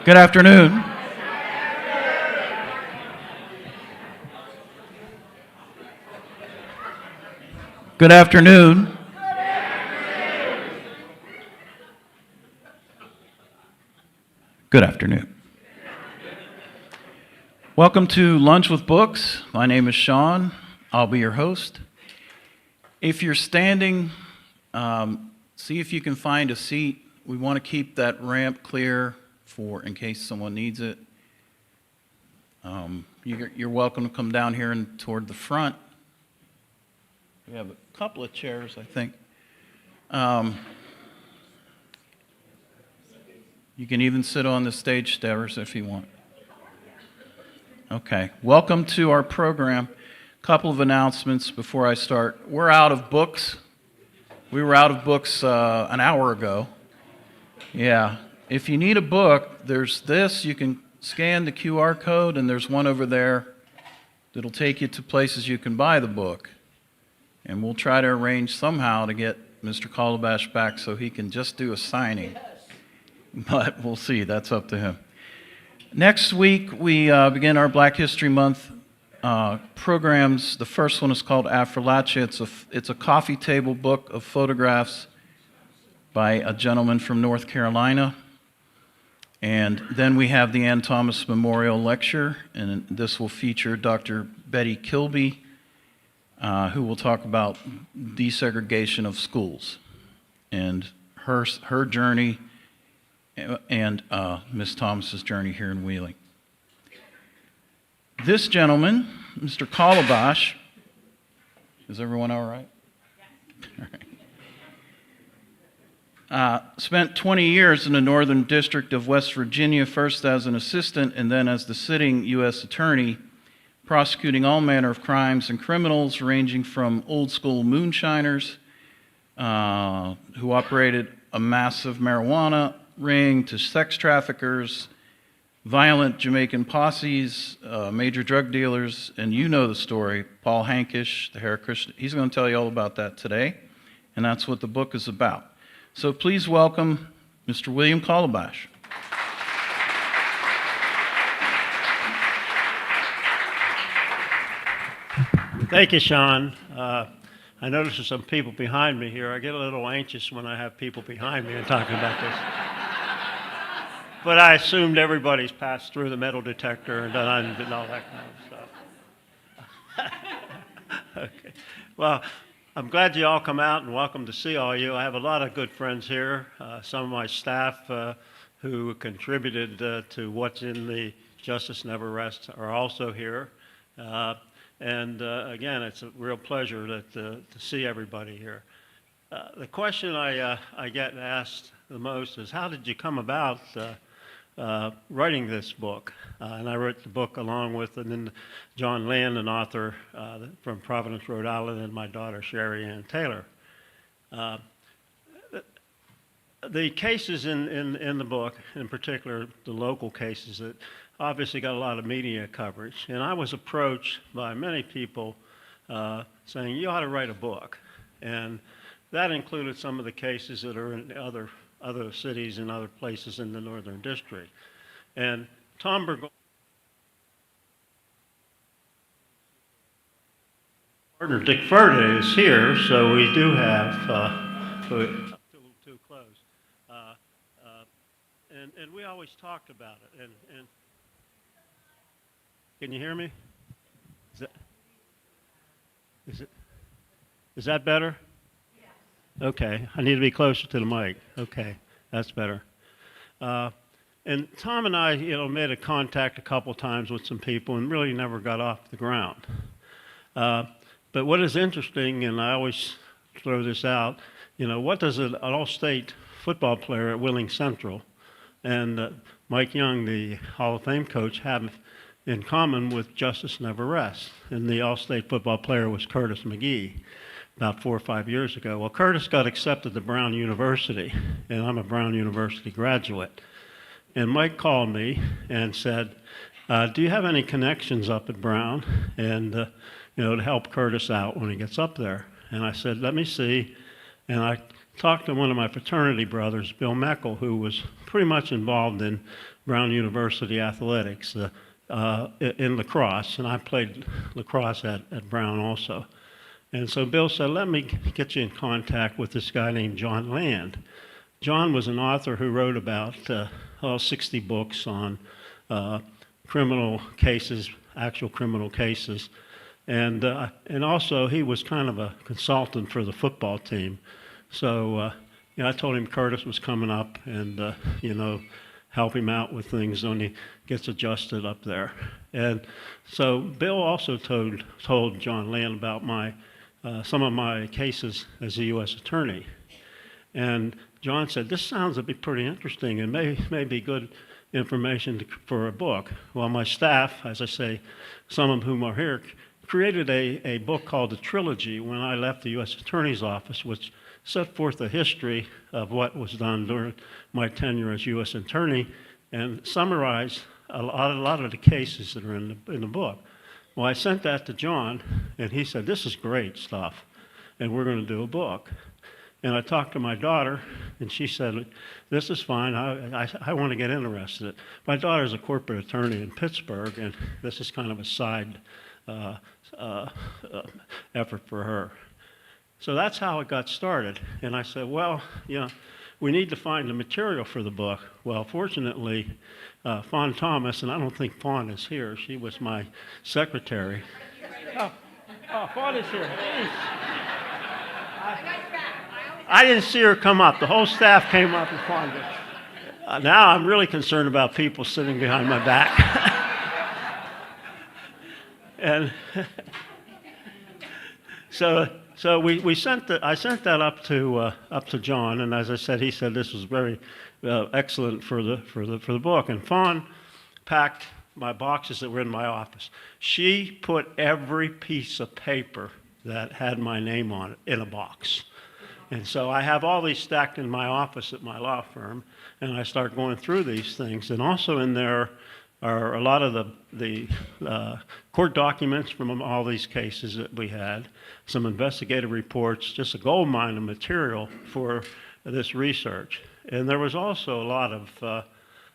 Good afternoon. Good afternoon. Good afternoon. Welcome to Lunch with Books. My name is Sean. I'll be your host. If you're standing, see if you can find a seat. We want to keep that ramp clear for in case someone needs it. You're welcome to come down here and toward the front. We have a couple of chairs, I think. You can even sit on the stage stairs if you want. Okay, welcome to our program. Couple of announcements before I start. We're out of books. We were out of books an hour ago. Yeah, if you need a book, there's this. You can scan the QR code, and there's one over there that'll take you to places you can buy the book. And we'll try to arrange somehow to get Mr. Kolibash back so he can just do a signing. But we'll see. That's up to him. Next week, we begin our Black History Month programs. The first one is called Affrilache. It's a coffee table book of photographs by a gentleman from North Carolina. And then we have the Ann Thomas Memorial Lecture, and this will feature Dr. Betty Kilby, who will talk about desegregation of schools and her journey and Ms. Thomas's journey here in Wheeling. This gentleman, Mr. Kolibash, is everyone all right? All right. Spent 20 years in the Northern District of West Virginia, first as an assistant and then as the sitting U.S. Attorney, prosecuting all manner of crimes and criminals ranging from old-school moonshiners who operated a massive marijuana ring to sex traffickers, violent Jamaican posses, major drug dealers, and you know the story, Paul Hankish, the Hare Krishna. He's going to tell you all about that today, and that's what the book is about. So please welcome Mr. William Kolibash. Thank you, Sean. I notice there's some people behind me here. I get a little anxious when I have people behind me and talking about this. But I assumed everybody's passed through the metal detector and done and all that kind of stuff. Okay. Well, I'm glad you all come out and welcome to see all you. I have a lot of good friends here. Some of my staff who contributed to what's in the Justice Never Rests are also here. And again, it's a real pleasure to see everybody here. The question I get asked the most is, how did you come about writing this book? And I wrote the book along with Jon Land, an author from Providence, Rhode Island, and my daughter, Shariane Taylor. The cases in the book, in particular the local cases, that obviously got a lot of media coverage. And I was approached by many people saying, you ought to write a book. And that included some of the cases that are in other cities and other places in the Northern District. And Tom Burgoyne, partner Dick Ferde is here, so we do have, a little too close. And we always talked about it. And can you hear me? Is that better? Okay, I need to be closer to the mic. Okay, that's better. And Tom and I, made a contact a couple times with some people and really never got off the ground. But what is interesting, and I always throw this out, what does an all-state football player at Wheeling Central and Mike Young, the Hall of Fame coach, have in common with Justice Never Rests? And the all-state football player was Curtis McGee about 4 or 5 years ago. Well, Curtis got accepted to Brown University, and I'm a Brown University graduate. And Mike called me and said, do you have any connections up at Brown and to help Curtis out when he gets up there? And I said, let me see. And I talked to one of my fraternity brothers, Bill Meckel, who was pretty much involved in Brown University athletics in lacrosse, and I played lacrosse at Brown also. And so Bill said, let me get you in contact with this guy named Jon Land. Jon was an author who wrote about 60 books on criminal cases, actual criminal cases. And also he was kind of a consultant for the football team. So I told him Curtis was coming up and, help him out with things when he gets adjusted up there. And so Bill also told Jon Land about some of my cases as a U.S. Attorney. And Jon said, this sounds to be pretty interesting and may be good information for a book. Well, my staff, as I say, some of whom are here, created a book called The Trilogy when I left the U.S. Attorney's Office, which set forth a history of what was done during my tenure as U.S. Attorney and summarized a lot of the cases that are in the book. Well, I sent that to Jon, and he said, this is great stuff, and we're going to do a book. And I talked to my daughter, and she said, this is fine, I want to get interested. My daughter's a corporate attorney in Pittsburgh, and this is kind of a side effort for her. So that's how it got started. And I said, well, we need to find the material for the book. Well, fortunately, Fawn Thomas, and I don't think Fawn is here, she was my secretary. Oh, Fawn is here. I didn't see her come up. The whole staff came up and Fawn did. Now I'm really concerned about people sitting behind my back. And so I sent that up to Jon, and as I said, he said this was very excellent for the book. And Fawn packed my boxes that were in my office. She put every piece of paper that had my name on it in a box. And so I have all these stacked in my office at my law firm, and I start going through these things. And also in there are a lot of the court documents from all these cases that we had, some investigative reports, just a gold mine of material for this research. And there was also a lot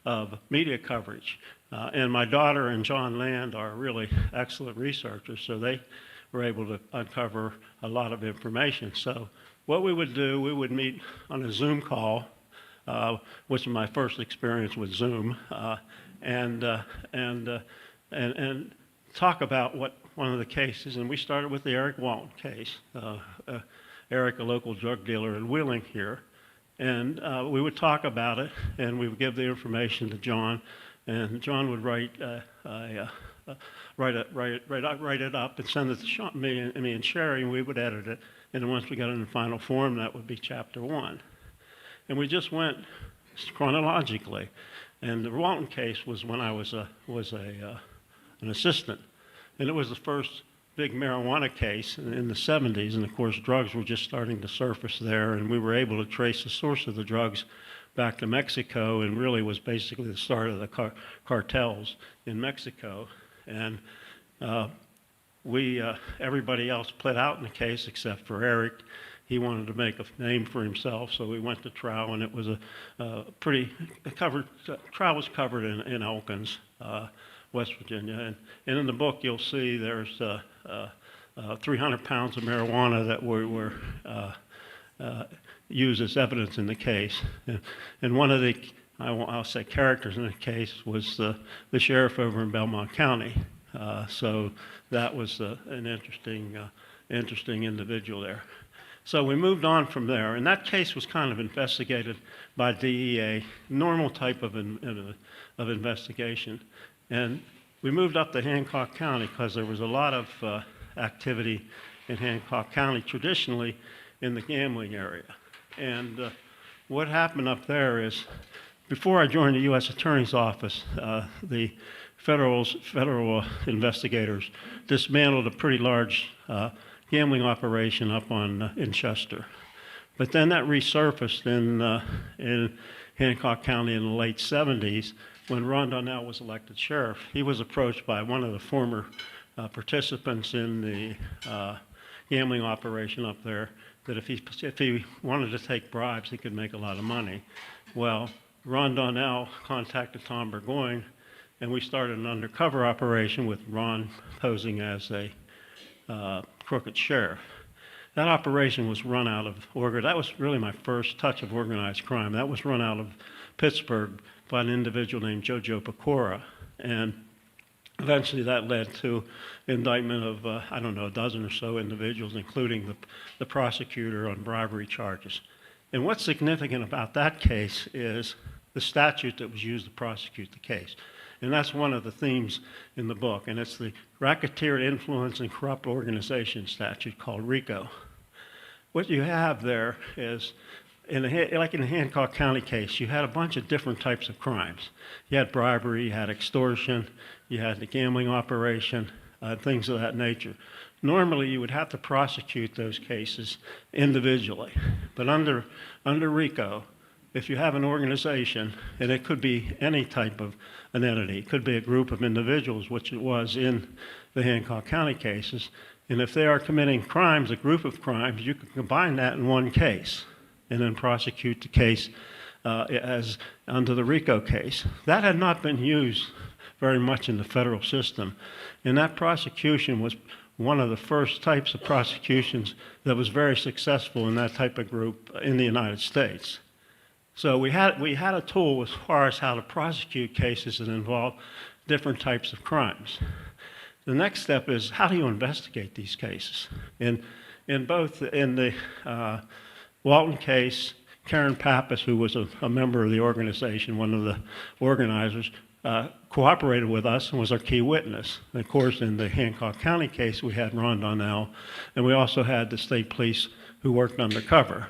of media coverage. And my daughter and Jon Land are really excellent researchers, so they were able to uncover a lot of information. So what we would do, we would meet on a Zoom call, which was my first experience with Zoom, and talk about one of the cases. And we started with the Eric Walton case. Eric, a local drug dealer in Wheeling here. And we would talk about it, and we would give the information to Jon, and Jon would write it up and send it to me and Sherry, and we would edit it. And then once we got it in the final form, that would be chapter 1. And we just went chronologically. And the Walton case was when I was an assistant, and it was the first big marijuana case in the 70s, and of course drugs were just starting to surface there, and we were able to trace the source of the drugs back to Mexico, and really was basically the start of the cartels in Mexico. And everybody else pled out in the case except for Eric. He wanted to make a name for himself, so we went to trial, and it was trial was covered in Elkins, West Virginia. And in the book, you'll see there's 300 pounds of marijuana that were used as evidence in the case. And one of the, I'll say, characters in the case was the sheriff over in Belmont County. So that was an interesting individual there. So we moved on from there, and that case was kind of investigated by DEA, normal type of investigation. And we moved up to Hancock County because there was a lot of activity in Hancock County traditionally in the gambling area. And what happened up there is, before I joined the U.S. Attorney's Office, the federal investigators dismantled a pretty large gambling operation up in Chester. But then that resurfaced in Hancock County in the late 70s when Ron Donnell was elected sheriff. He was approached by one of the former participants in the gambling operation up there that if he wanted to take bribes, he could make a lot of money. Well, Ron Donnell contacted Tom Burgoyne, and we started an undercover operation with Ron posing as a crooked sheriff. That operation was run out of that was really my first touch of organized crime. That was run out of Pittsburgh by an individual named Jojo Pecora, and eventually that led to indictment of, I don't know, a dozen or so individuals, including the prosecutor on bribery charges. And what's significant about that case is the statute that was used to prosecute the case. And that's one of the themes in the book, and it's the Racketeer Influence and Corrupt Organization statute called RICO. What you have there is, like in the Hancock County case, you had a bunch of different types of crimes. You had bribery, you had extortion, you had the gambling operation, things of that nature. Normally, you would have to prosecute those cases individually. But under RICO, if you have an organization, and it could be any type of an entity, it could be a group of individuals, which it was in the Hancock County cases, and if they are committing crimes, a group of crimes, you can combine that in one case and then prosecute the case as under the RICO case. That had not been used very much in the federal system, and that prosecution was one of the first types of prosecutions that was very successful in that type of group in the United States. So we had a tool as far as how to prosecute cases that involve different types of crimes. The next step is, how do you investigate these cases? In the Walton case, Karen Pappas, who was a member of the organization, one of the organizers, cooperated with us and was our key witness. And of course, in the Hancock County case, we had Ron Donnell, and we also had the state police who worked undercover.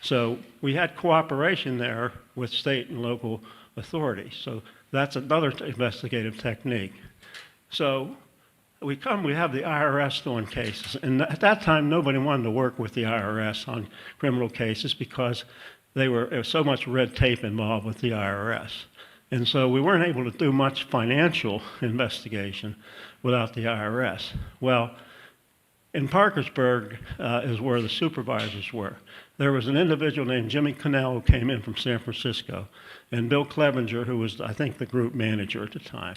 So we had cooperation there with state and local authorities. So that's another investigative technique. So we have the IRS doing cases. And at that time, nobody wanted to work with the IRS on criminal cases because there was so much red tape involved with the IRS. And so we weren't able to do much financial investigation without the IRS. Well, in Parkersburg is where the supervisors were. There was an individual named Jimmy Connell who came in from San Francisco, and Bill Clevenger, who was, I think, the group manager at the time.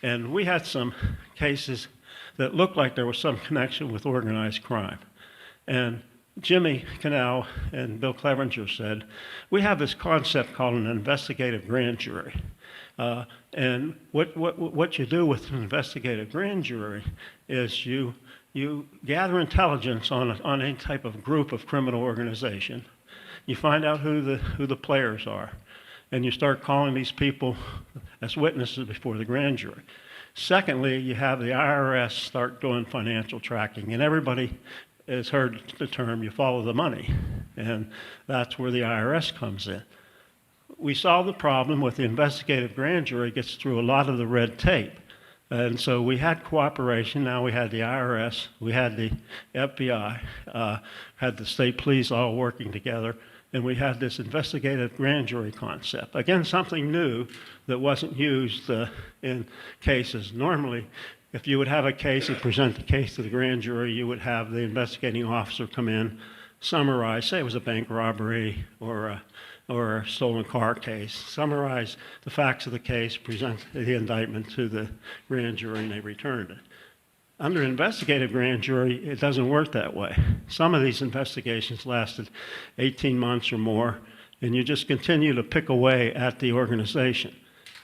And we had some cases that looked like there was some connection with organized crime. And Jimmy Connell and Bill Clevenger said, we have this concept called an investigative grand jury. And what you do with an investigative grand jury is you gather intelligence on any type of group of criminal organization. You find out who the players are, and you start calling these people as witnesses before the grand jury. Secondly, you have the IRS start doing financial tracking, and everybody has heard the term, you follow the money, and that's where the IRS comes in. We solved the problem with the investigative grand jury, gets through a lot of the red tape. And so we had cooperation. Now we had the IRS, we had the FBI, had the state police all working together, and we had this investigative grand jury concept. Again, something new that wasn't used in cases. Normally, if you would have a case and present the case to the grand jury, you would have the investigating officer come in, summarize, say it was a bank robbery or a stolen car case, summarize the facts of the case, present the indictment to the grand jury, and they returned it. Under investigative grand jury, it doesn't work that way. Some of these investigations lasted 18 months or more, and you just continue to pick away at the organization.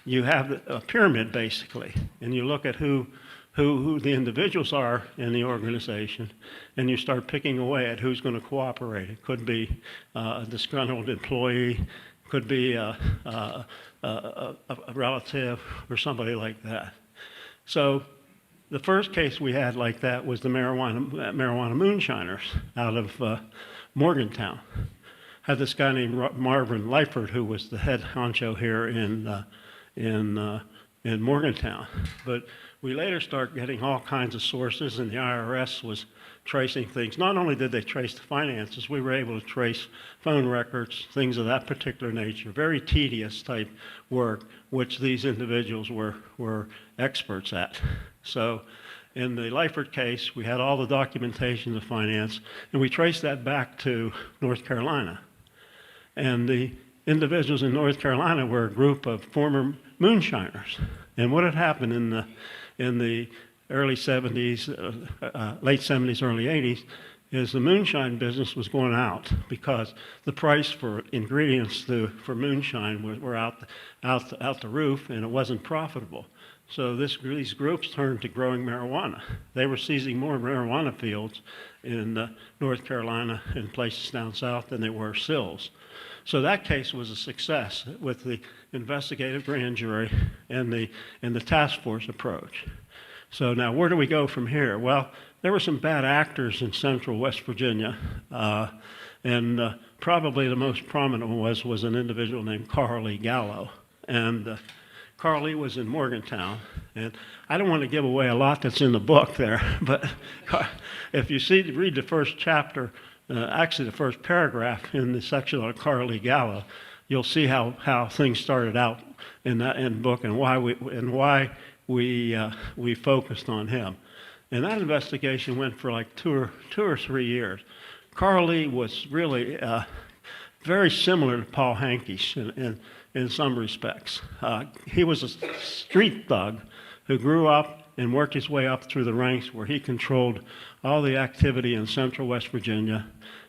You have a pyramid, basically, and you look at who the individuals are in the organization, and you start picking away at who's going to cooperate. It could be a disgruntled employee, could be a relative, or somebody like that. So the first case we had like that was the marijuana moonshiners out of Morgantown. Had this guy named Marvin Lyford, who was the head honcho here in Morgantown. But we later start getting all kinds of sources, and the IRS was tracing things. Not only did they trace the finances, we were able to trace phone records, things of that particular nature, very tedious type work, which these individuals were experts at. So in the Lyford case, we had all the documentation of finance, and we traced that back to North Carolina. And the individuals in North Carolina were a group of former moonshiners. And what had happened in the early 70s, late 70s, early 80s, is the moonshine business was going out because the price for ingredients for moonshine were out the roof, and it wasn't profitable. So these groups turned to growing marijuana. They were seizing more marijuana fields in North Carolina and places down south than they were sills. So that case was a success with the investigative grand jury and the task force approach. So now where do we go from here? Well, there were some bad actors in central West Virginia, and probably the most prominent one was an individual named Carly Gallo. And Carly was in Morgantown, and I don't want to give away a lot that's in the book there, but if you read the first chapter, actually the first paragraph in the section on Carly Gallo, you'll see how things started out in the book and why we focused on him. And that investigation went for like two or 3 years. Carly was really very similar to Paul Hankish in some respects. He was a street thug who grew up and worked his way up through the ranks where he controlled all the activity in central West Virginia,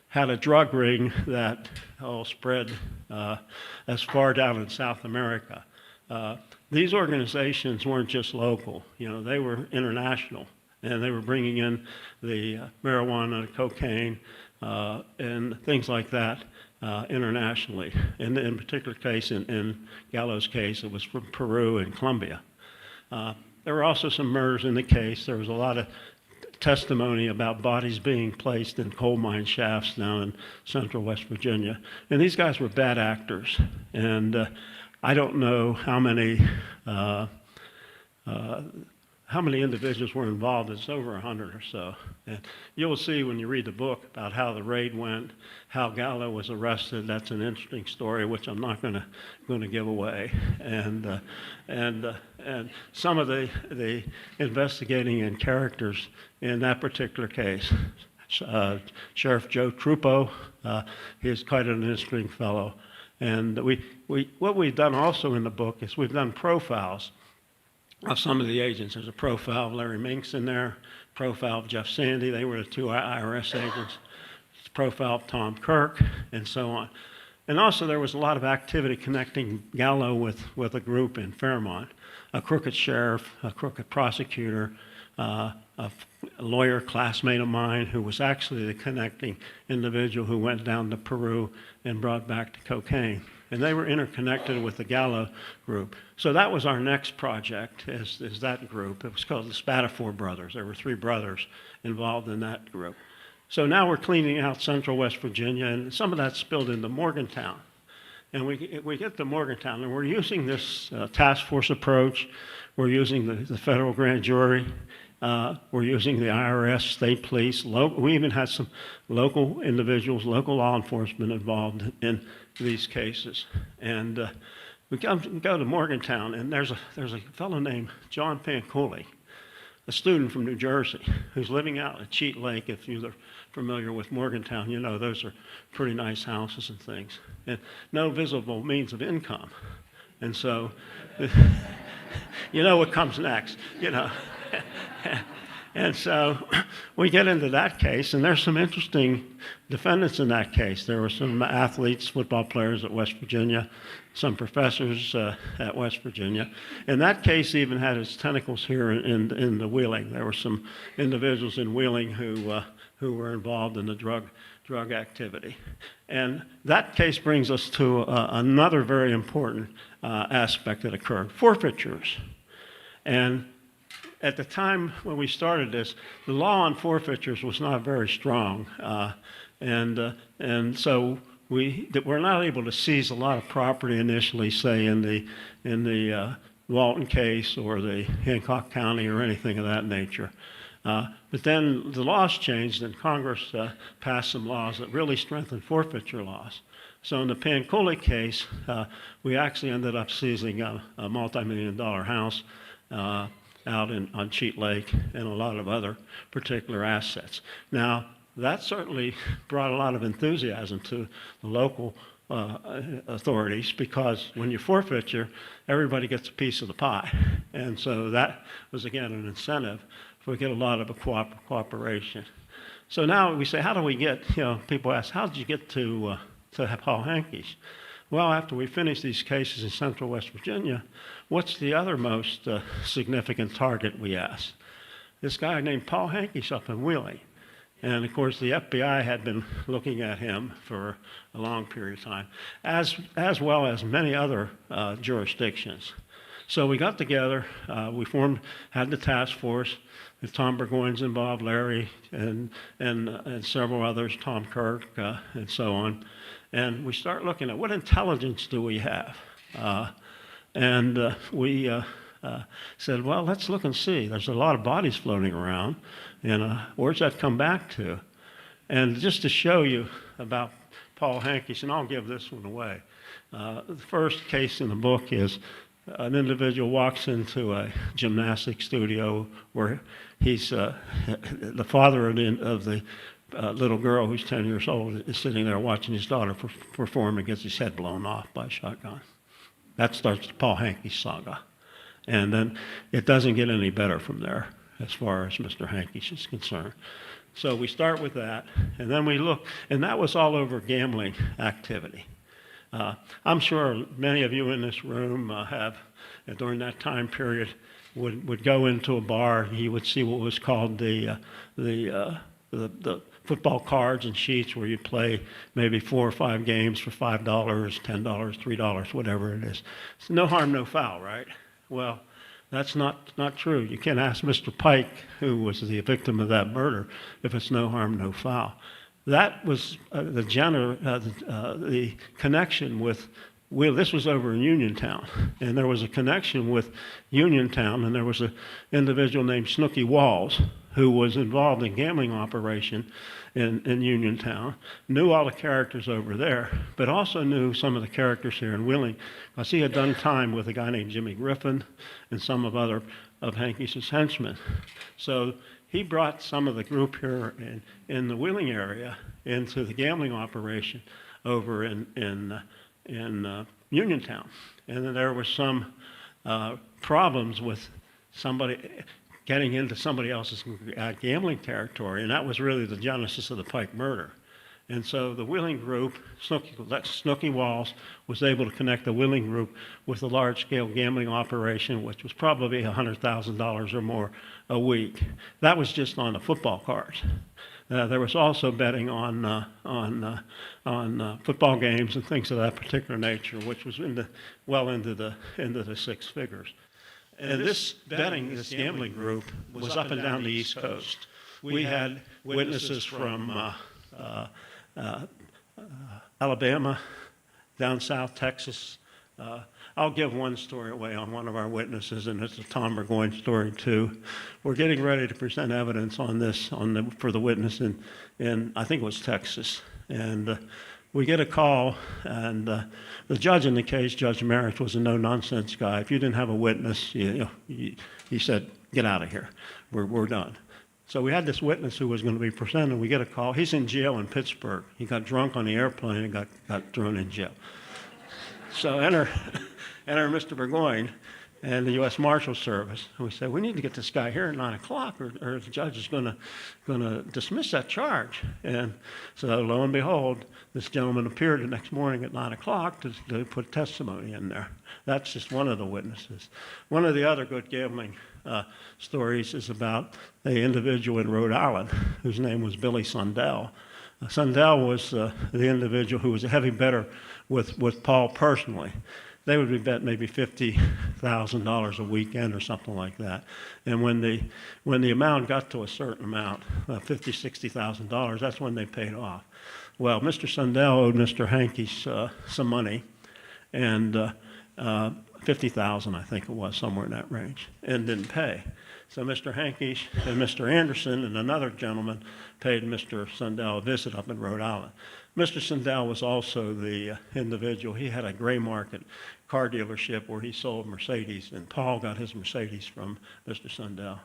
had a drug ring that spread as far down in South America. These organizations weren't just local, they were international, and they were bringing in the marijuana, cocaine, and things like that internationally. And in particular case, in Gallo's case, it was from Peru and Colombia. There were also some murders in the case. There was a lot of testimony about bodies being placed in coal mine shafts down in central West Virginia. And these guys were bad actors. And I don't know how many individuals were involved. It's over 100 or so. And you'll see when you read the book about how the raid went, how Gallo was arrested. That's an interesting story, which I'm not going to give away. And some of the investigating and characters in that particular case. Sheriff Joe Trupo, he's quite an interesting fellow. And what we've done also in the book is we've done profiles of some of the agents. There's a profile of Larry Minks in there, profile of Jeff Sandy. They were the two IRS agents. Profile of Tom Kirk, and so on. And also there was a lot of activity connecting Gallo with a group in Fairmont, a crooked sheriff, a crooked prosecutor, a lawyer classmate of mine who was actually the connecting individual who went down to Peru and brought back the cocaine. And they were interconnected with the Gallo group. So that was our next project, is that group. It was called the Spatafor Brothers. There were 3 brothers involved in that group. So now we're cleaning out central West Virginia, and some of that spilled into Morgantown. And we get to Morgantown, and we're using this task force approach. We're using the federal grand jury. We're using the IRS, state police. We even had some local individuals, local law enforcement involved in these cases. And we go to Morgantown, and there's a fellow named John Pancoli, a student from New Jersey, who's living out at Cheat Lake. If you're familiar with Morgantown, those are pretty nice houses and things, and no visible means of income. And so, what comes next, And so we get into that case, and there's some interesting defendants in that case. There were some athletes, football players at West Virginia, some professors at West Virginia. And that case even had its tentacles here in the Wheeling. There were some individuals in Wheeling who were involved in the drug activity. And that case brings us to another very important aspect that occurred, forfeitures. And at the time when we started this, the law on forfeitures was not very strong, and so we're not able to seize a lot of property initially, say in the Walton case or the Hancock County or anything of that nature. But then the laws changed, and Congress passed some laws that really strengthened forfeiture laws. So in the Pancoli case, we actually ended up seizing a multi-million-dollar house out on Cheat Lake and a lot of other particular assets. Now, that certainly brought a lot of enthusiasm to the local authorities, because when you forfeiture, everybody gets a piece of the pie. And so that was, again, an incentive if we get a lot of cooperation. So now we say, how do we get, people ask, how did you get to Paul Hankish? Well, after we finish these cases in central West Virginia, what's the other most significant target, we asked? This guy named Paul Hankish up in Wheeling. And of course, the FBI had been looking at him for a long period of time, as well as many other jurisdictions. So we got together, we had the task force, with Tom Burgoyne's involved, Larry, and several others, Tom Kirk, and so on. And we start looking at what intelligence do we have? We said, well, let's look and see. There's a lot of bodies floating around, and where's that come back to? And just to show you about Paul Hankish, and I'll give this one away. The first case in the book is an individual walks into a gymnastics studio where he's the father of the little girl who's 10 years old is sitting there watching his daughter perform and gets his head blown off by a shotgun. That starts the Paul Hankish saga. And then it doesn't get any better from there as far as Mr. Hankish is concerned. So we start with that, and then we look, and that was all over gambling activity. I'm sure many of you in this room have, during that time period, would go into a bar, and you would see what was called the football cards and sheets, where you play maybe 4 or 5 games for $5, $10, $3, whatever it is. It's no harm, no foul, right? Well, that's not true. You can't ask Mr. Pike, who was the victim of that murder, if it's no harm, no foul. That was the connection with, this was over in Uniontown, and there was a connection with Uniontown, and there was an individual named Snooky Walls who was involved in gambling operation in Uniontown, knew all the characters over there, but also knew some of the characters here in Wheeling, because he had done time with a guy named Jimmy Griffin and some of Hankish's henchmen. So he brought some of the group here in the Wheeling area into the gambling operation over in Uniontown. And then there were some problems with somebody getting into somebody else's gambling territory, and that was really the genesis of the Pike murder. And so the Wheeling group, Snooky Walls, was able to connect the Wheeling group with a large-scale gambling operation, which was probably $100,000 or more a week. That was just on the football cards. There was also betting on football games and things of that particular nature, which was well into the 6 figures. And this gambling group was up and down the East Coast. We had witnesses from Alabama, down south Texas. I'll give one story away on one of our witnesses, and it's a Tom Burgoyne story too. We're getting ready to present evidence on this for the witness in I think it was Texas, and we get a call, and the judge in the case, Judge Merritt, was a no-nonsense guy. If you didn't have a witness, he said, "Get out of here. We're done." So we had this witness who was going to be presented. We get a call. He's in jail in Pittsburgh. He got drunk on the airplane and got thrown in jail. So enter Mr. Burgoyne and the U.S. Marshal Service. And we said, we need to get this guy here at 9 o'clock, or the judge is going to dismiss that charge. And so lo and behold, this gentleman appeared the next morning at 9 o'clock to put testimony in there. That's just one of the witnesses. One of the other good gambling stories is about an individual in Rhode Island whose name was Billy Sundell. Sundell was the individual who was a heavy bettor with Paul personally. They would be bet maybe $50,000 a weekend or something like that. And when the amount got to a certain amount, $50,000, $60,000, that's when they paid off. Well, Mr. Sundell owed Mr. Hankish some money, and $50,000, I think it was, somewhere in that range, and didn't pay. So Mr. Hankish and Mr. Anderson and another gentleman paid Mr. Sundell a visit up in Rhode Island. Mr. Sundell was also the individual. He had a gray market car dealership where he sold Mercedes, and Paul got his Mercedes from Mr. Sundell.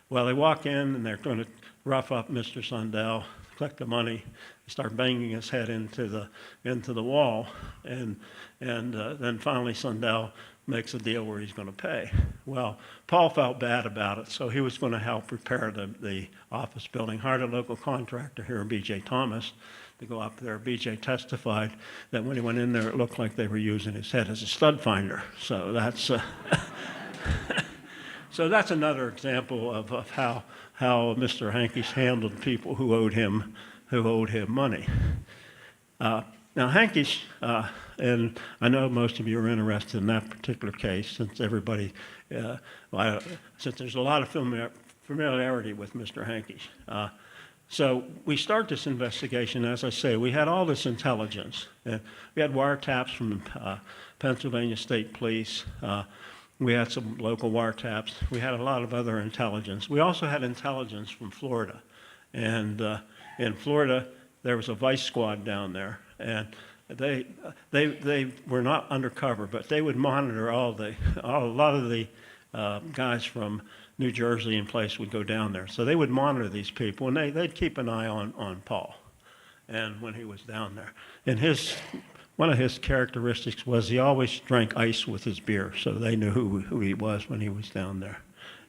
Well, they walk in, and they're going to rough up Mr. Sundell. collect the money, start banging his head into the wall, and then finally Sundell makes a deal where he's going to pay. Well, Paul felt bad about it, so he was going to help repair the office building, hired a local contractor here, B.J. Thomas, to go up there. B.J. testified that when he went in there, it looked like they were using his head as a stud finder. So that's so that's another example of how Mr. Hankish handled people who owed him money. Now, Hankish, and I know most of you are interested in that particular case, since everybody, since there's a lot of familiarity with Mr. Hankish. So we start this investigation. As I say, we had all this intelligence. We had wiretaps from Pennsylvania State Police. We had some local wiretaps. We had a lot of other intelligence. We also had intelligence from Florida. And in Florida, there was a vice squad down there. And they were not undercover, but they would monitor a lot of the guys from New Jersey and place would go down there. So they would monitor these people, and they'd keep an eye on Paul, and when he was down there. And one of his characteristics was he always drank ice with his beer, so they knew who he was when he was down there.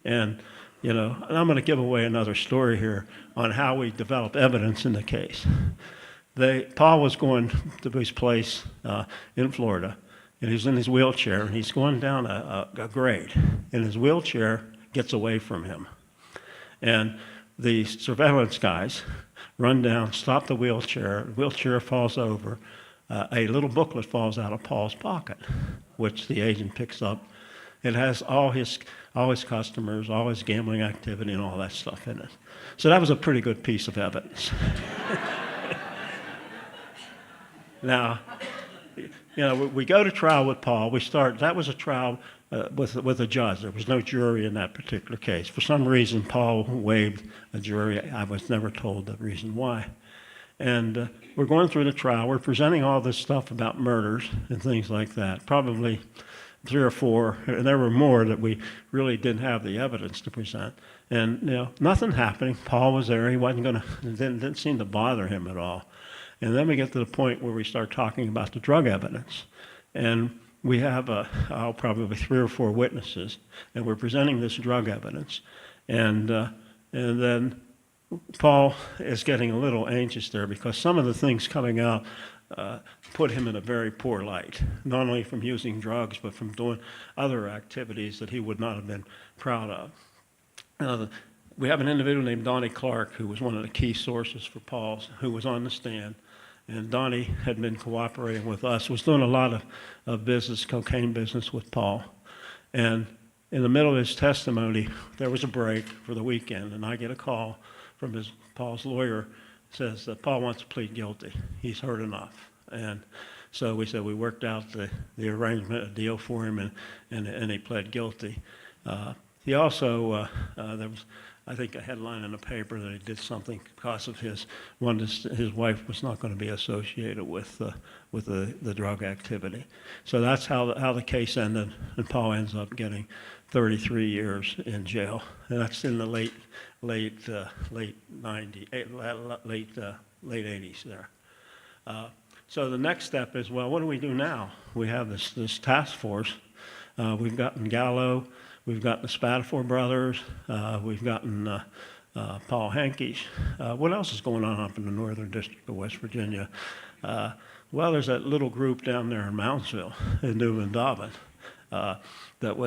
And and I'm going to give away another story here on how we developed evidence in the case. Paul was going to his place in Florida, and he's in his wheelchair, and he's going down a grade, and his wheelchair gets away from him. And the surveillance guys run down, stop the wheelchair falls over, a little booklet falls out of Paul's pocket, which the agent picks up. It has all his customers, all his gambling activity, and all that stuff in it. So that was a pretty good piece of evidence. Now, we go to trial with Paul. That was a trial with a judge. There was no jury in that particular case. For some reason, Paul waived a jury. I was never told the reason why. And we're going through the trial. We're presenting all this stuff about murders and things like that. Probably 3 or 4, and there were more that we really didn't have the evidence to present. And nothing happening. Paul was there. He wasn't going to. Didn't seem to bother him at all. And then we get to the point where we start talking about the drug evidence. And we have probably 3 or 4 witnesses, and we're presenting this drug evidence. And then Paul is getting a little anxious there because some of the things coming out put him in a very poor light, not only from using drugs, but from doing other activities that he would not have been proud of. We have an individual named Donnie Clark, who was one of the key sources for Paul's, who was on the stand. And Donnie had been cooperating with us, was doing a lot of business, cocaine business with Paul. And in the middle of his testimony, there was a break for the weekend, and I get a call from Paul's lawyer, says that Paul wants to plead guilty. He's heard enough. And so we said we worked out the arrangement, a deal for him, and he pled guilty. He also, there was, I think, a headline in the paper that he did something because of his wife was not going to be associated with the drug activity. So that's how the case ended, and Paul ends up getting 33 years in jail, and that's in the late 80s there. So the next step is, well, what do we do now? We have this task force. We've gotten Gallo. We've got the Spatafor brothers. We've gotten Paul Hankish. What else is going on up in the Northern District of West Virginia? Well, there's that little group down there in Moundsville, in New Vindavin, that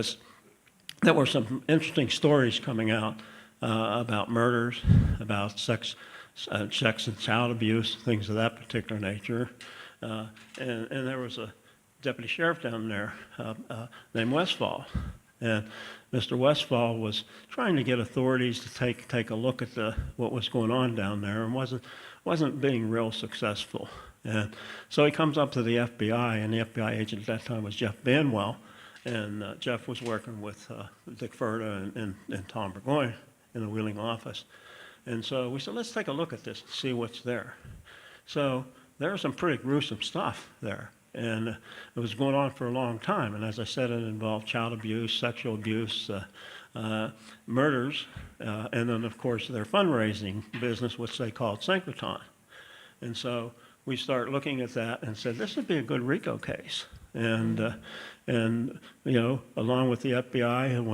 were some interesting stories coming out about murders, about sex and child abuse, things of that particular nature. And there was a deputy sheriff down there named Westfall. And Mr. Westfall was trying to get authorities to take a look at what was going on down there, and wasn't being real successful. And so he comes up to the FBI, and the FBI agent at that time was Jeff Banwell, and Jeff was working with Dick Ferda and Tom Burgoyne in the Wheeling office. And so we said, let's take a look at this and see what's there. So there was some pretty gruesome stuff there. And it was going on for a long time. And as I said, it involved child abuse, sexual abuse, murders, and then, of course, their fundraising business, which they called synchrotron. And so we start looking at that and said, this would be a good RICO case. And you know, along with the FBI and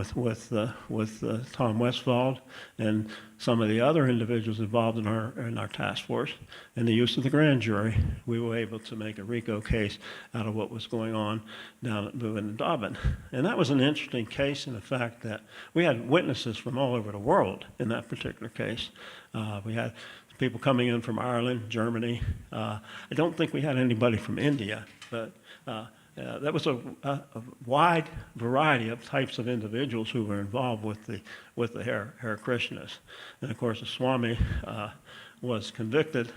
with Tom Westfall and some of the other individuals involved in our task force and the use of the grand jury, we were able to make a RICO case out of what was going on down at Boone and Dobbin. And that was an interesting case in the fact that we had witnesses from all over the world in that particular case. We had people coming in from Ireland, Germany. I don't think we had anybody from India, but that was a wide variety of types of individuals who were involved with the Hare Krishnas. And of course, the swami was convicted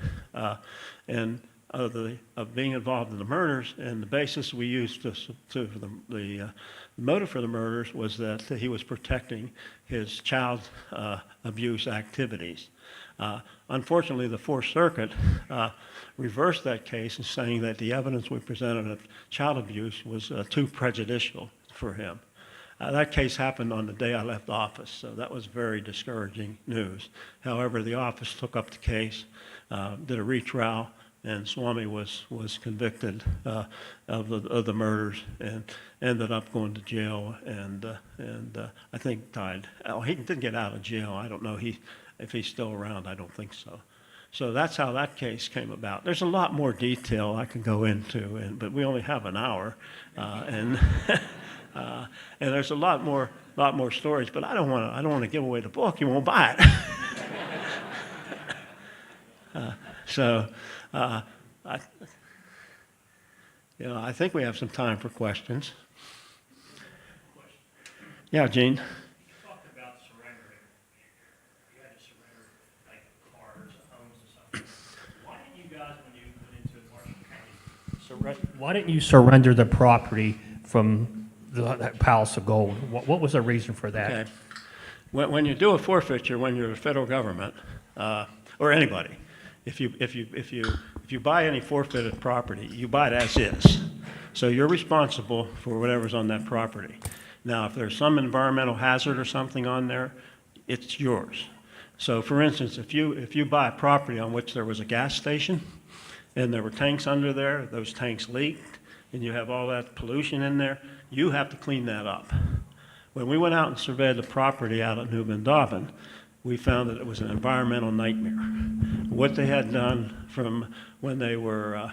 and of being involved in the murders. And the basis we used the motive for the murders was that he was protecting his child abuse activities. Unfortunately, the Fourth Circuit reversed that case in saying that the evidence we presented of child abuse was too prejudicial for him. That case happened on the day I left office, so that was very discouraging news. However, the office took up the case, did a retrial, and Swami was convicted of the murders and ended up going to jail and I think died. Oh, he didn't get out of jail. I don't know if he's still around. I don't think so. So that's how that case came about. There's a lot more detail I could go into, but we only have an hour, and there's a lot more stories. But I don't want to give away the book. You won't buy it. I think we have some time for questions. Yeah, Gene. You talked about surrendering. You had to surrender like cars, homes, and stuff. Why didn't you guys, when you went into Marshall County, why didn't you surrender the property from the palace of gold? What was the reason for that? Okay. When you do a forfeiture, when you're the federal government or anybody, if you buy any forfeited property, you buy it as is. So you're responsible for whatever's on that property. Now, if there's some environmental hazard or something on there, it's yours. So, for instance, if you buy a property on which there was a gas station and there were tanks under there, those tanks leaked, and you have all that pollution in there, you have to clean that up. When we went out and surveyed the property out at Newman Dobbin, we found that it was an environmental nightmare. What they had done from when they were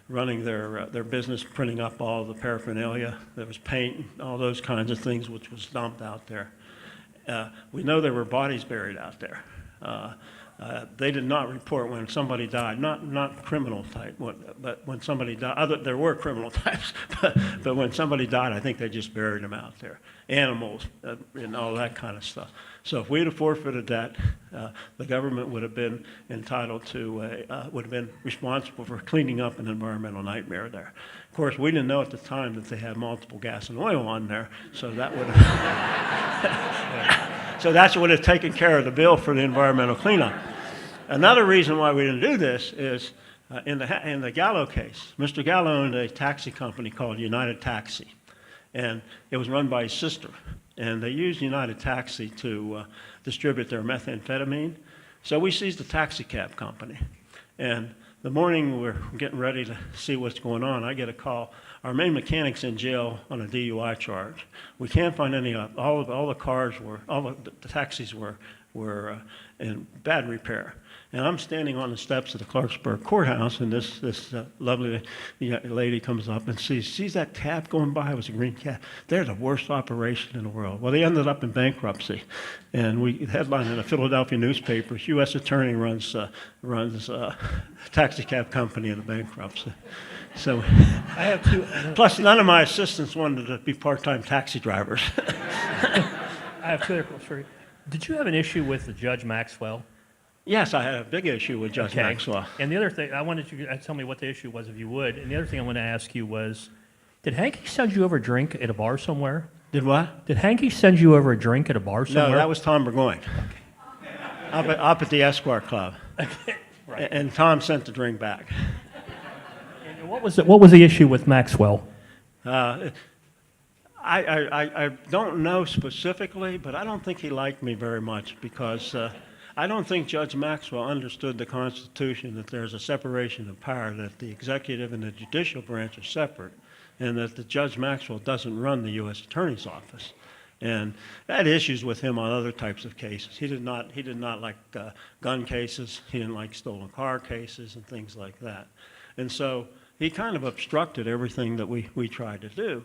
running their business, printing up all the paraphernalia, there was paint, all those kinds of things, which was dumped out there. We know there were bodies buried out there. They did not report when somebody died, not criminal type, but when somebody died, there were criminal types, but when somebody died, I think they just buried them out there. Animals and all that kind of stuff. So if we'd have forfeited that, the government would have been entitled to, would have been responsible for cleaning up an environmental nightmare there. Of course, we didn't know at the time that they had multiple gas and oil on there, so that would have, so that's what would have taken care of the bill for the environmental cleanup. Another reason why we didn't do this is in the Gallo case, Mr. Gallo owned a taxi company called United Taxi, and it was run by his sister. And they used United Taxi to distribute their methamphetamine. So we seized the taxi cab company. And the morning we're getting ready to see what's going on, I get a call. Our main mechanic's in jail on a DUI charge. We can't find any, all the cars were, all the taxis were in bad repair. And I'm standing on the steps of the Clarksburg courthouse, and this lovely lady comes up and sees that cab going by. It was a green cab. They're the worst operation in the world. Well, they ended up in bankruptcy, and we headlined in a Philadelphia newspaper. U.S. Attorney runs a taxi cab company in a bankruptcy. So, I have two. Plus, none of my assistants wanted to be part-time taxi drivers. I have two other questions for you. Did you have an issue with Judge Maxwell? Yes, I had a big issue with Judge Maxwell. And the other thing, I wanted you to tell me what the issue was, if you would. And the other thing I want to ask you was, did Hankish send you over a drink at a bar somewhere? Did what? Did Hankish send you over a drink at a bar somewhere? No, that was Tom Burgoyne. Okay. Up at the Esquire Club. Okay. Right. And Tom sent the drink back. And what was the issue with Maxwell? I I don't know specifically, but I don't think he liked me very much because I don't think Judge Maxwell understood the Constitution, that there's a separation of power, that the executive and the judicial branch are separate, and that the Judge Maxwell doesn't run the U.S. Attorney's office. And I had issues with him on other types of cases. He did not like gun cases. He didn't like stolen car cases and things like that. And so he kind of obstructed everything that we tried to do.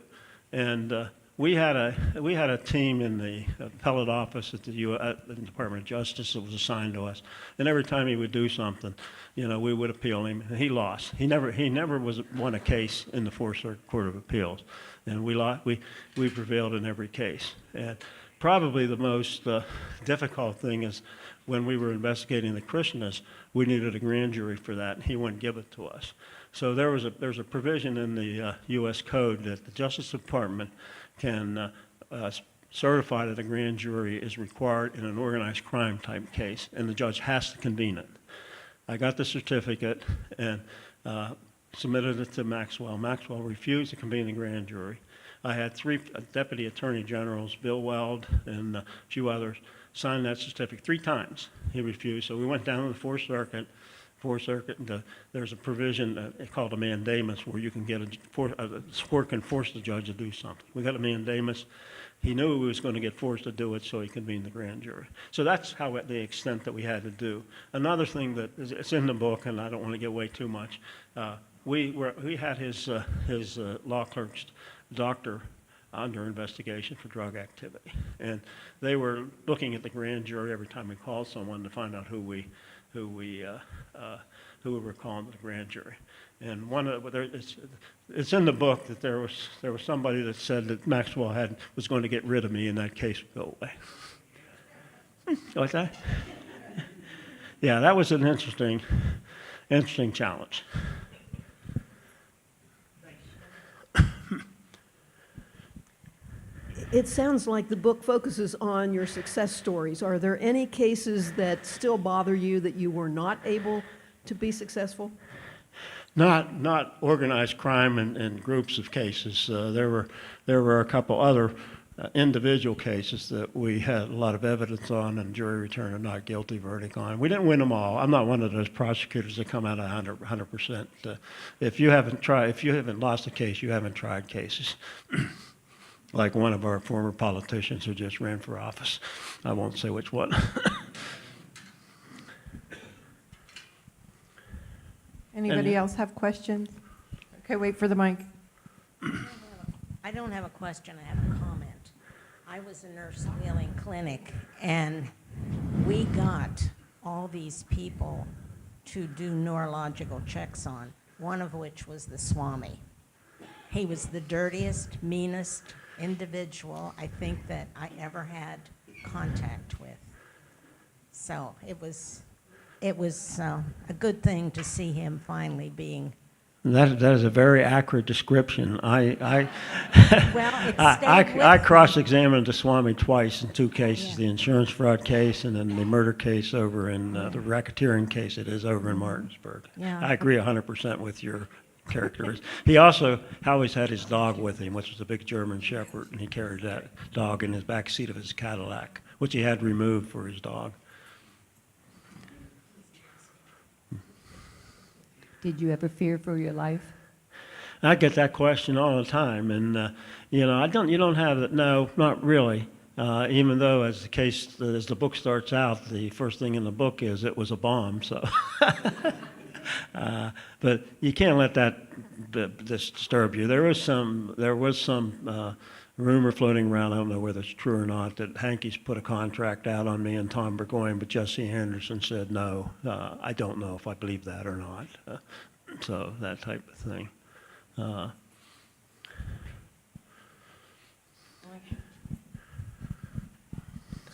And we had a team in the appellate office at the Department of Justice that was assigned to us. And every time he would do something, we would appeal him, and he lost. He never won a case in the Fourth Circuit Court of Appeals, and we prevailed in every case. And probably the most difficult thing is when we were investigating the Krishnas, we needed a grand jury for that, and he wouldn't give it to us. So there's a provision in the U.S. Code that the Justice Department can certify that a grand jury is required in an organized crime type case, and the judge has to convene it. I got the certificate and submitted it to Maxwell. Maxwell refused to convene the grand jury. I had 3 deputy attorney generals, Bill Weld and a few others, sign that certificate 3 times. He refused, so we went down to the Fourth Circuit, and there's a provision called a mandamus where you can get a court can force the judge to do something. We got a mandamus. He knew he was going to get forced to do it, so he convened the grand jury. So that's how the extent that we had to do. Another thing that it's in the book, and I don't want to give away too much. We had his law clerk's doctor under investigation for drug activity, and they were looking at the grand jury every time we called someone to find out who we were calling the grand jury. And it's in the book that there was somebody that said that Maxwell was going to get rid of me and that case would go away. What's that? Yeah, that was an interesting challenge. It sounds like the book focuses on your success stories. Are there any cases that still bother you that you were not able to be successful? Not organized crime and groups of cases. There were a couple other individual cases that we had a lot of evidence on and jury returned a not guilty verdict on. We didn't win them all. I'm not one of those prosecutors that come out 100%. If you haven't lost a case, you haven't tried cases. Like one of our former politicians who just ran for office. I won't say which one. Anybody else have questions? Okay, wait for the mic. I don't have a question, I have a comment. I was a nurse at Wheeling Clinic, and we got all these people to do neurological checks on, one of which was the swami. He was the dirtiest, meanest individual I think that I ever had contact with. So it was a good thing to see him finally being. That is a very accurate description. Well, it stayed with I me. cross-examined the Swami twice in 2 cases, Yeah. the insurance fraud case and then the murder case over in the racketeering case it is over in Martinsburg. Yeah. I agree 100% with your characters. He also always had his dog with him, which was a big German Shepherd, and he carried that dog in his back seat of his Cadillac, which he had removed for his dog. Did you ever fear for your life? I get that question all the time, and you don't have it. No, not really. Even though, as the book starts out, the first thing in the book is it was a bomb. So, but you can't let that disturb you. There was some rumor floating around. I don't know whether it's true or not that Hankish put a contract out on me and Tom Burgoyne, but Jesse Henderson said no. I don't know if I believe that or not. So that type of thing.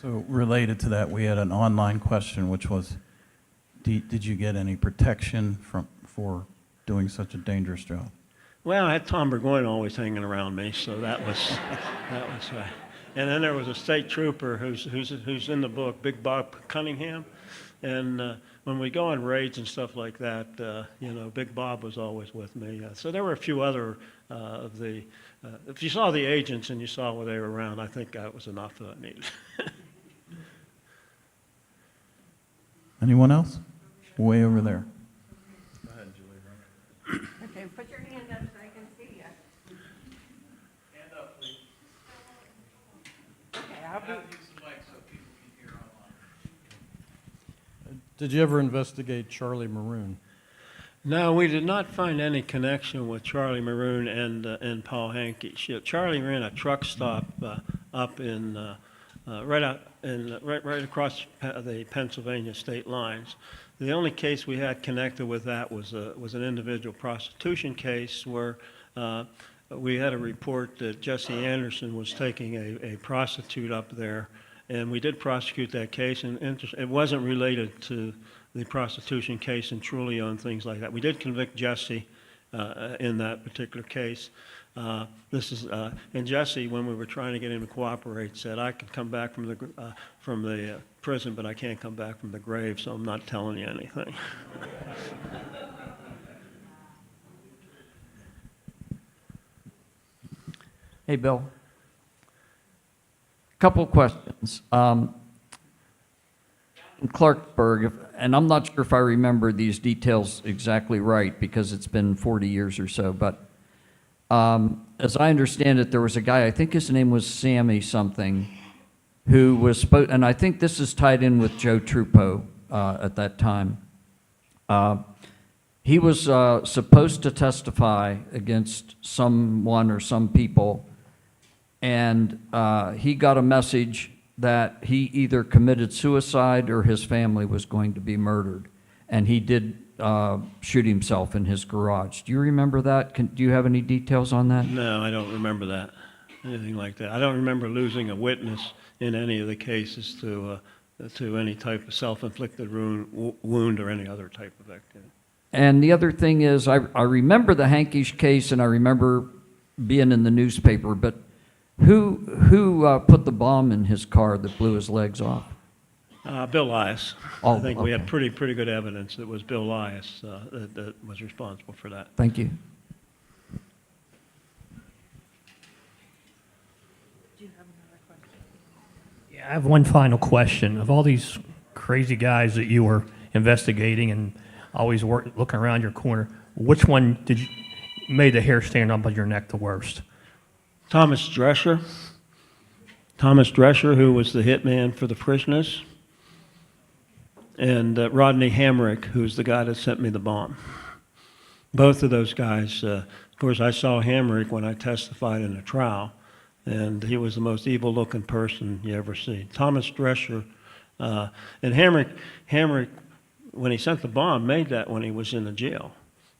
So related to that, we had an online question, which was, did you get any protection for doing such a dangerous job? Well, I had Tom Burgoyne always hanging around me, so that was right. And then there was a state trooper who's in the book, Big Bob Cunningham, and when we go on raids and stuff like that, Big Bob was always with me. So there were a few other of the, if you saw the agents and you saw where they were around, I think that was enough that I needed. Anyone else? Way over there. Okay, put your hand up so I can see you. Hand up, please. Okay, I'll be, Use the mic so people can hear online. Did you ever investigate Charlie Maroon? No, we did not find any connection with Charlie Maroon and Paul Hankish. Charlie ran a truck stop up in right across the Pennsylvania state lines. The only case we had connected with that was an individual prostitution case where we had a report that Jesse Anderson was taking a prostitute up there, and we did prosecute that case, and it wasn't related to the prostitution case and Trulio and things like that. We did convict Jesse in that particular case. And Jesse, when we were trying to get him to cooperate, said, "I could come back from the prison, but I can't come back from the grave, so I'm not telling you anything." Hey, Bill. Couple of questions. In Clarksburg, and I'm not sure if I remember these details exactly right because it's been 40 years or so, but as I understand it, there was a guy, I think his name was Sammy something, who was and I think this is tied in with Joe Trupo at that time. He was supposed to testify against someone or some people, and he got a message that he either committed suicide or his family was going to be murdered, and he did shoot himself in his garage. Do you remember that? Do you have any details on that? No, I don't remember that, anything like that. I don't remember losing a witness in any of the cases to any type of self-inflicted wound or any other type of activity. And the other thing is, I remember the Hankish case, and I remember being in the newspaper, but who put the bomb in his car that blew his legs off? Bill Lias. Oh, I think we had okay. pretty good evidence that it was Bill Lias that was responsible for that. Thank you. Yeah, I have one final question. Of all these crazy guys that you were investigating and always looking around your corner, which one made the hair stand up on your neck the worst? Thomas Drescher. Thomas Drescher, who was the hitman for the prisoners, and Rodney Hamrick, who's the guy that sent me the bomb. Both of those guys, of course, I saw Hamrick when I testified in a trial, and he was the most evil-looking person you ever see. Thomas Drescher, and Hamrick, when he sent the bomb, made that when he was in the jail.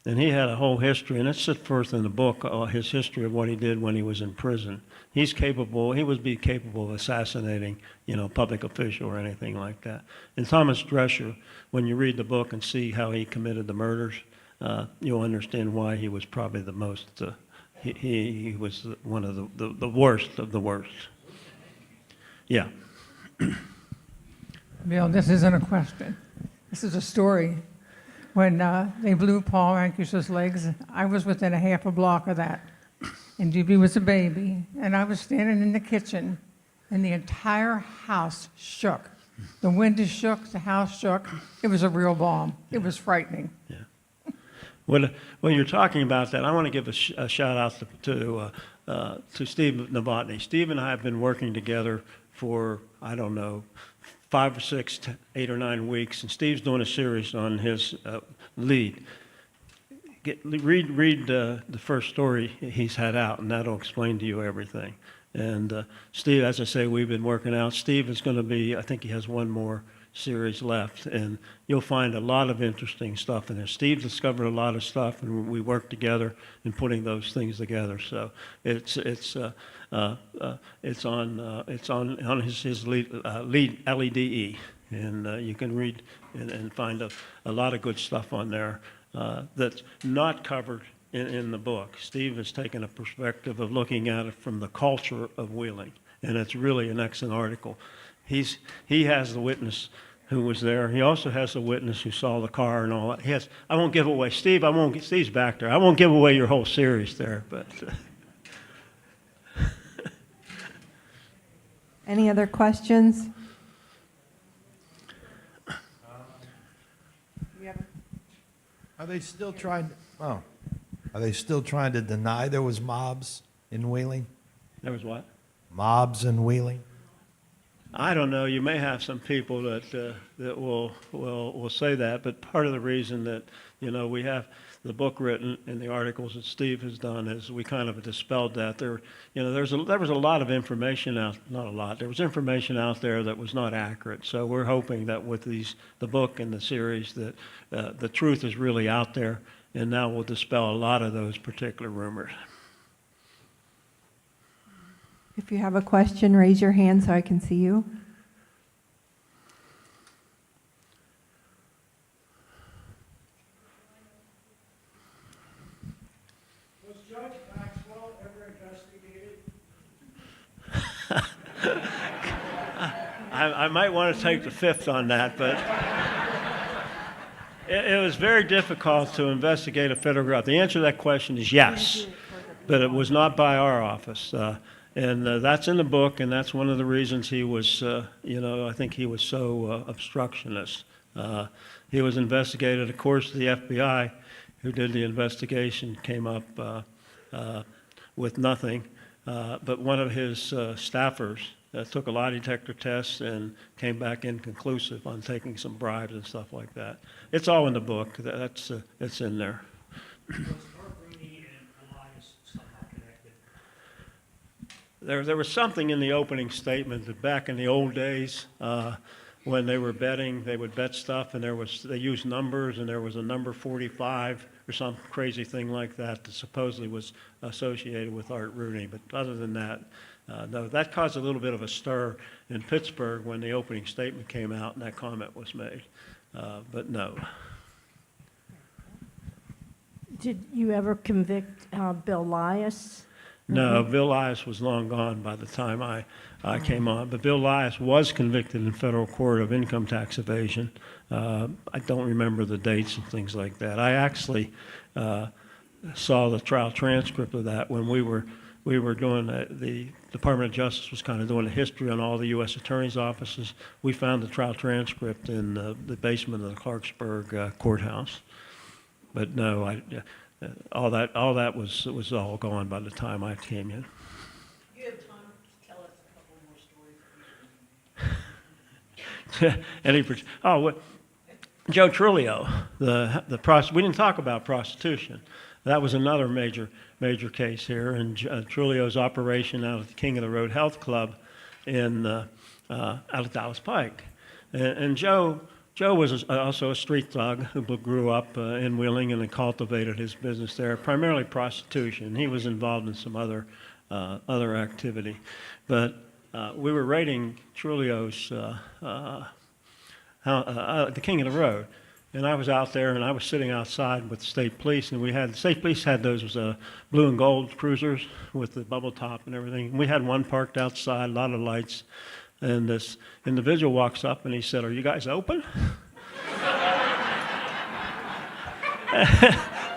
And he had a whole history, and it's set forth in the book, his history of what he did when he was in prison. He would be capable of assassinating, a public official or anything like that. And Thomas Drescher, when you read the book and see how he committed the murders, you'll understand why he was probably the most, he was one of the worst of the worst. Yeah. Bill, this isn't a question. This is a story. When they blew Paul Hankish's legs, I was within a half a block of that. And DB was a baby, and I was standing in the kitchen, and the entire house shook. The windows shook, the house shook. It was a real bomb. It was frightening. Yeah. When you're talking about that, I want to give a shout out to Steve Novotny. Steve and I have been working together for, I don't know, 5 or 6, 8 or 9 weeks, and Steve's doing a series on his lead. Read the first story he's had out, and that'll explain to you everything. And Steve, as I say, we've been working out. Steve is going to be, I think he has one more series left, and you'll find a lot of interesting stuff in there. Steve discovered a lot of stuff, and we worked together in putting those things together. So it's on his lead LEDE, and you can read and find a lot of good stuff on there that's not covered in the book. Steve has taken a perspective of looking at it from the culture of wheeling, and it's really an excellent article. He has the witness who was there. He also has a witness who saw the car and all that. He has, I won't give away, Steve, Steve's back there. I won't give away your whole series there, but. Any other questions? Are they still trying, are they still trying to deny there was mobs in Wheeling? There was what? Mobs in Wheeling? I don't know. You may have some people that will say that, but part of the reason that we have the book written and the articles that Steve has done is we kind of dispelled that. There was a lot of information out, not a lot. There was information out there that was not accurate. So we're hoping that with the book and the series that the truth is really out there, and now we'll dispel a lot of those particular rumors. If you have a question, raise your hand so I can see you. Was Judge Maxwell ever investigated? I might want to take the fifth on that, but it was very difficult to investigate a federal crime. The answer to that question is yes, but it was not by our office. And that's in the book, and that's one of the reasons he was, I think he was so obstructionist. He was investigated, of course, the FBI, who did the investigation, came up with nothing. But one of his staffers took a lie detector test and came back inconclusive on taking some bribes and stuff like that. It's all in the book. It's in there. There was something in the opening statement that back in the old days, when they were betting, they would bet stuff, and they used numbers, and there was a number 45 or some crazy thing like that that supposedly was associated with Art Rooney. But other than that, no, that caused a little bit of a stir in Pittsburgh when the opening statement came out and that comment was made. But no. Did you ever convict Bill Lias? No, Bill Lias was long gone by the time I came on. But Bill Lias was convicted in federal court of income tax evasion. I don't remember the dates and things like that. I actually saw the trial transcript of that when we were doing the Department of Justice was kind of doing a history on all the U.S. Attorney's offices. We found the trial transcript in the basement of the Clarksburg courthouse. But no, all that was all gone by the time I came in. You have time to tell us a couple more stories. Joe Trulio, we didn't talk about prostitution. That was another major case here, and Trulio's operation out of the King of the Road Health Club out of Dallas Pike. And Joe was also a street thug who grew up in Wheeling and cultivated his business there, primarily prostitution. He was involved in some other activity. But we were raiding Trulio's the King of the Road. And I was out there, and I was sitting outside with the state police, and the state police had those blue and gold cruisers with the bubble top and everything. And we had one parked outside, a lot of lights. And this individual walks up and he said, "Are you guys open?"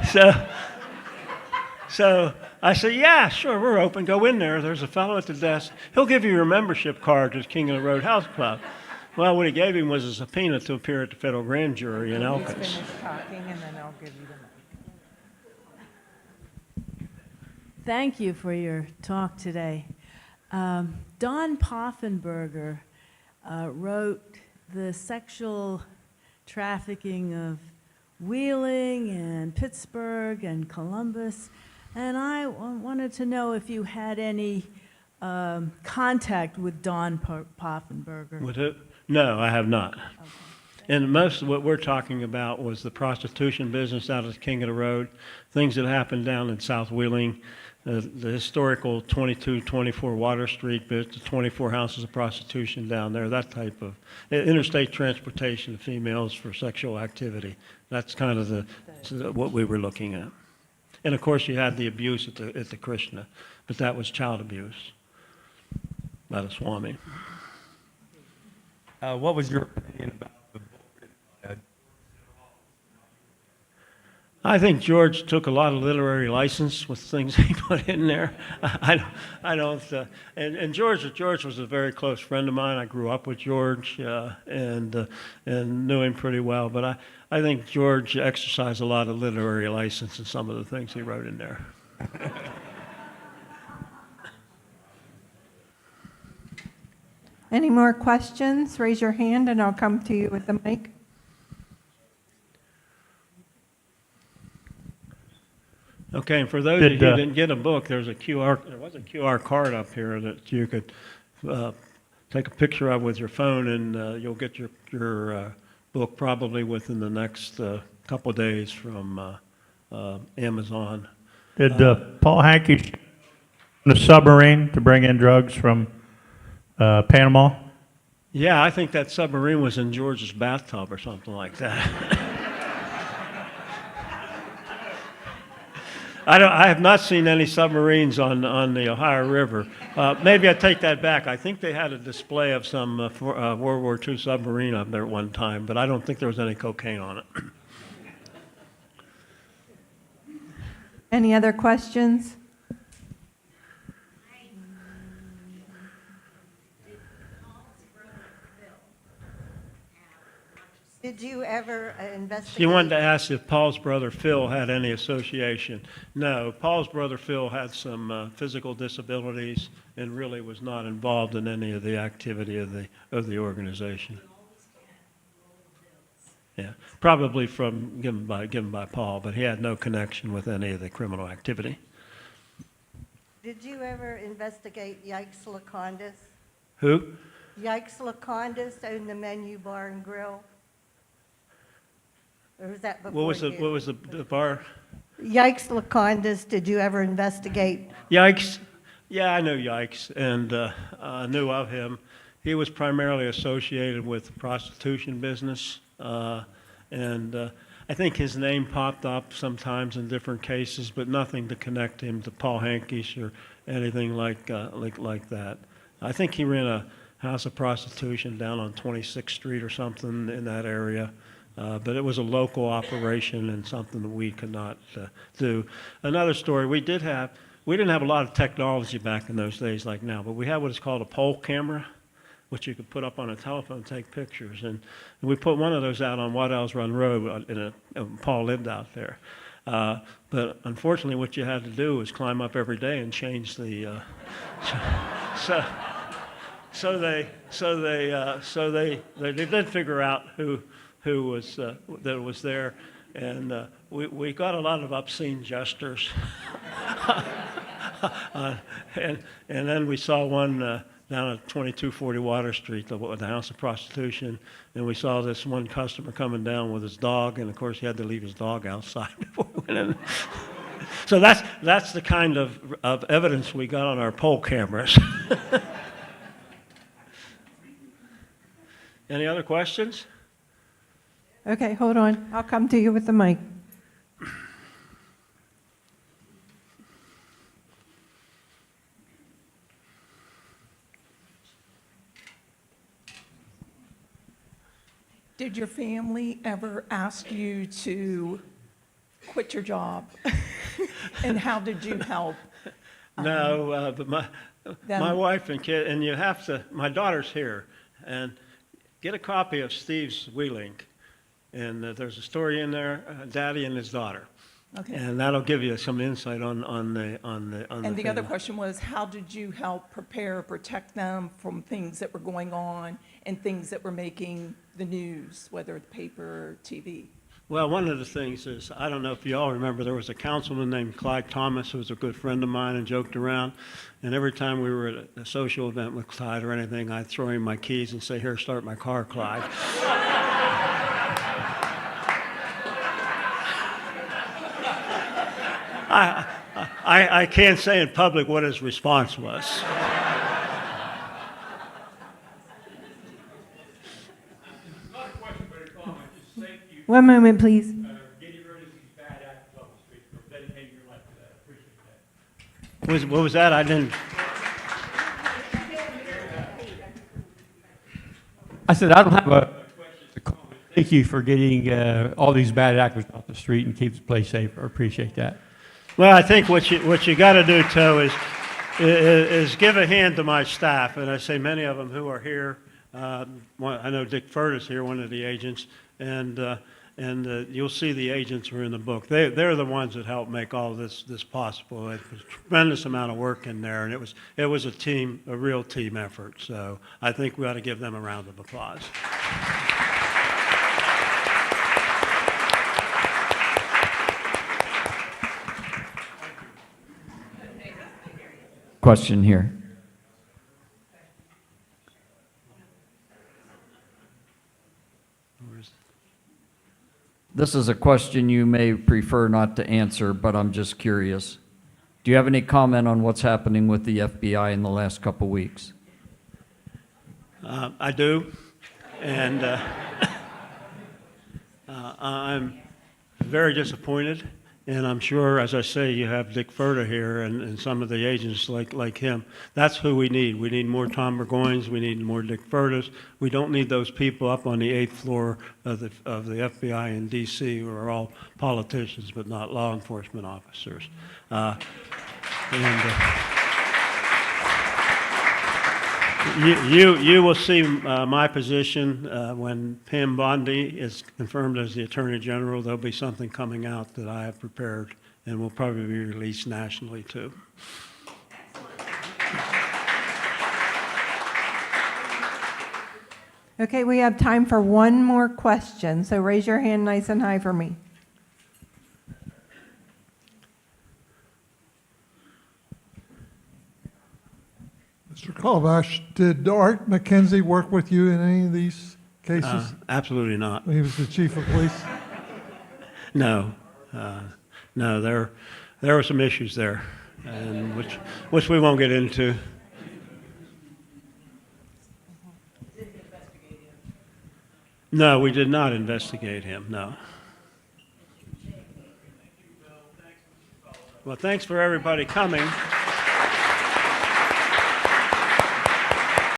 So I said, "Yeah, sure, we're open. Go in there. There's a fellow at the desk. He'll give you your membership card to the King of the Road Health Club." Well, what he gave him was a subpoena to appear at the federal grand jury in Elkins. Finish talking, and then I'll give you the mic. Thank you for your talk today. Don Poffenberger wrote The Sexual Trafficking of Wheeling and Pittsburgh and Columbus, and I wanted to know if you had any contact with Don Poffenberger. With who? No, I have not. Okay. And most of what we're talking about was the prostitution business out of the King of the Road, things that happened down in South Wheeling, the historical 2224 Water Street bit, the 24 houses of prostitution down there, that type of interstate transportation of females for sexual activity. That's kind of what we were looking at. And of course you had the abuse at the Krishna, but that was child abuse by the swami. What was your opinion about I think George took a lot of literary license with things he put in there. I don't, and George was a very close friend of mine. I grew up with George and knew him pretty well. But I think George exercised a lot of literary license in some of the things he wrote in there. Any more questions? Raise your hand and I'll come to you with the mic. Okay, and for those of you who didn't get a book, there was a QR card up here that you could take a picture of with your phone, and you'll get your book probably within the next couple of days from Amazon. Did Paul Hankish on a submarine to bring in drugs from Panama? Yeah, I think that submarine was in George's bathtub or something like that. I have not seen any submarines on the Ohio River. Maybe I take that back. I think they had a display of some World War II submarine up there at one time, but I don't think there was any cocaine on it. Any other questions? Did you ever investigate? She wanted to ask if Paul's brother Phil had any association. No, Paul's brother Phil had some physical disabilities and really was not involved in any of the activity of the organization. Yeah, probably given by Paul, but he had no connection with any of the criminal activity. Did you ever investigate Yikes Lacondas? Who? Yikes Lacondas owned the Menu Bar and Grill? Or was that before What was the bar? Yikes Lacondas, did you ever investigate? Yikes. Yeah, I know Yikes, and knew of him. He was primarily associated with the prostitution business, and I think his name popped up sometimes in different cases, but nothing to connect him to Paul Hankish or anything like that. I think he ran a house of prostitution down on 26th Street or something in that area. But it was a local operation and something that we could not do. Another story, we didn't have a lot of technology back in those days like now, but we had what is called a pole camera, which you could put up on a telephone and take pictures. And we put one of those out on Waddell's Run Road, and Paul lived out there. But unfortunately, what you had to do was climb up every day and change the. So they did figure out who was that was there, and we got a lot of obscene gestures. And then we saw one down at 2240 Water Street, the House of Prostitution, and we saw this one customer coming down with his dog, and of course he had to leave his dog outside before we went in. So that's the kind of evidence we got on our poll cameras. Any other questions? Okay, hold on. I'll come to you with the mic. Did your family ever ask you to quit your job? And how did you help? No, but my wife and kid, and you have to, my daughter's here, and get a copy of Steve's WeLink. And there's a story in there, Daddy and his daughter. Okay. And that'll give you some insight on the And the other question was, how did you help prepare, protect them from things that were going on and things that were making the news, whether it's paper or TV? Well, one of the things is, I don't know if you all remember, there was a councilman named Clyde Thomas who was a good friend of mine and joked around. And every time we were at a social event with Clyde or anything, I'd throw him my keys and say, "Here, start my car, Clyde." I can't say in public what his response was. One moment, please. What was that? I didn't. I said, I don't have a question to comment. Thank you for getting all these bad actors off the street and keep the place safe. I appreciate that. Well, I think what you got to do, Toe, is give a hand to my staff, and I say many of them who are here. I know Dick Furtis here, one of the agents, and you'll see the agents are in the book. They're the ones that helped make all this possible. It was a tremendous amount of work in there, and it was a real team effort. So I think we ought to give them a round of applause. Question here. This is a question you may prefer not to answer, but I'm just curious. Do you have any comment on what's happening with the FBI in the last couple weeks? I do, and I'm very disappointed. And I'm sure, as I say, you have Dick Furta here and some of the agents like him. That's who we need. We need more Tom Burgoynes. We need more Dick Furtas. We don't need those people up on the 8th floor of the FBI in D.C. who are all politicians but not law enforcement officers. You will see my position when Pam Bondi is confirmed as the Attorney General. There'll be something coming out that I have prepared and will probably be released nationally too. Okay, we have time for one more question, so raise your hand nice and high for me. Mr. Kolibash, did Art McKenzie work with you in any of these cases? Absolutely not. He was the chief of police? No, no. There were some issues there, and which we won't get into. No, we did not investigate him. No. Well, thanks for everybody coming.